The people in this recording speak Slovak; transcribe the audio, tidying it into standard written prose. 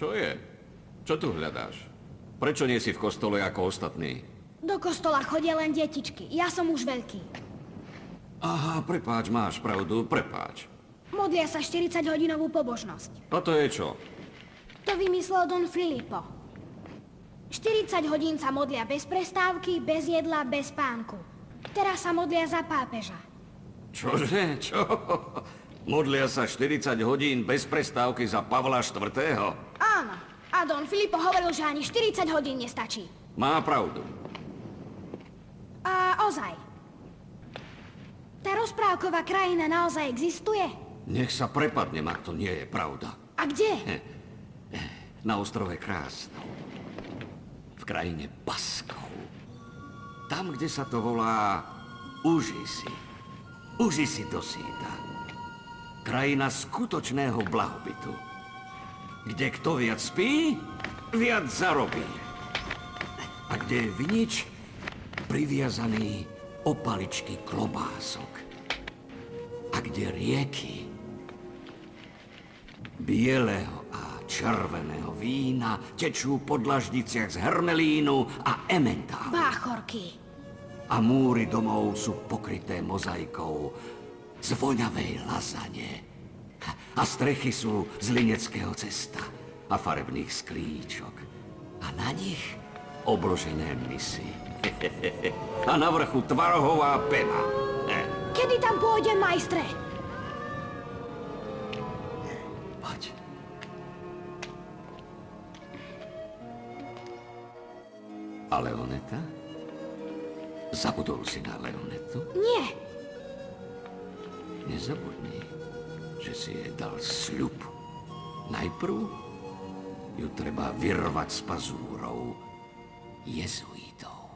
Čo je? Čo tu hľadáš? Prečo nie si v kostole ako ostatní? Do kostola chodia len detičky. Ja som už veľký. Aha, prepáč, máš pravdu, prepáč. Modlia sa 40-hodinovú pobožnosť. A to je čo? To vymyslel Don Filipo. 40 hodín sa modlia bez prestávky, bez jedla, bez spánku. Teraz sa modlia za pápeža. Čože? Čo? Modlia sa 40 hodín bez prestávky za Pavla IV. Áno. A Don Filipo hovoril, že ani 40 hodín nestačí. Má pravdu. A ozaj. Tá rozprávková krajina naozaj existuje? Nech sa prepadnem, ak to nie je pravda. A kde? Na ostrove Krásnom. V krajine Baskov. Tam, kde sa to volá Uži si. Uži si do síta. Krajina skutočného blahobytu. Kde kto viac spí, viac zarobí. A kde je vinič priviazaný o paličky klobások. A kde rieky bieleho a červeného vína tečú po dlaždiciach z hermelínu a ementálu. Báchorky. A múry domov sú pokryté mozaikou z voňavej lazane. A strechy sú z lineckého cesta a farebných sklíčok. A na nich obložené misy. A na vrchu tvarohová pena. Kedy tam pôjdem, majstre? Poď. A Leoneta? Zabudol si na Leonetu? Nie. Nezabudni, že si jej dal sľub. Najprv ju treba vyrvať z pazúrov jezuitov.